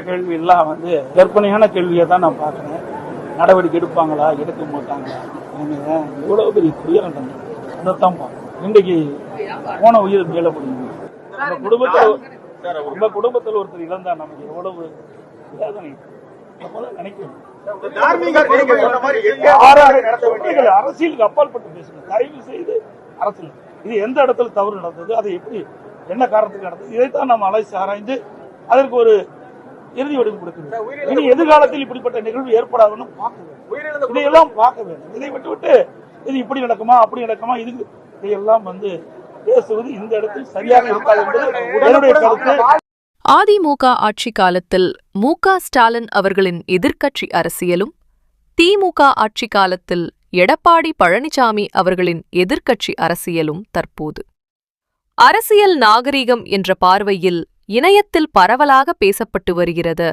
கேள்வி எல்லாம் கற்பனையான கேள்வியை தான் நான் பார்க்குறேன். நடவடிக்கை எடுப்பாங்களா, எடுக்க மாட்டாங்களா? எவ்வளவு பெரிய துயரம் அதைத்தான் பார்க்கணும். இன்றைக்கு போன உயிர் மேல முடியும். நம்ம குடும்பத்தில் ஒருத்தர் இழந்தா நமக்கு எவ்வளவு வேதனை நினைக்கணும். அரசியலுக்கு அப்பாற்பட்டு பேசணும். தயவு செய்து அரசியல் இது எந்த இடத்துல தவறு நடந்தது, அதை எப்படி என்ன காரணத்துக்கு நடந்தது, இதைத்தான் நாம் அலசி ஆராய்ந்து அதற்கு ஒரு இறுதி வடிவு கொடுக்கணும். இனி எதிர்காலத்தில் இப்படிப்பட்ட நிகழ்வு ஏற்படாதுன்னு பார்க்க வேண்டும். இதையெல்லாம் பார்க்க வேண்டும். இதை விட்டுவிட்டு இது இப்படி நடக்குமா அப்படி நடக்குமா இதுக்கு இதையெல்லாம் பேசுவது இந்த இடத்தில் சரியாக இருக்காது என்பது என்னுடைய கருத்து. அதிமுக ஆட்சி காலத்தில் மு.க. ஸ்டாலின் அவர்களின் எதிர்க்கட்சி அரசியலும், திமுக ஆட்சி காலத்தில் எடப்பாடி பழனிசாமி அவர்களின் எதிர்க்கட்சி அரசியலும் தற்போது அரசியல் நாகரிகம் என்ற பார்வையில் இணையத்தில் பரவலாக பேசப்பட்டு வருகிறது.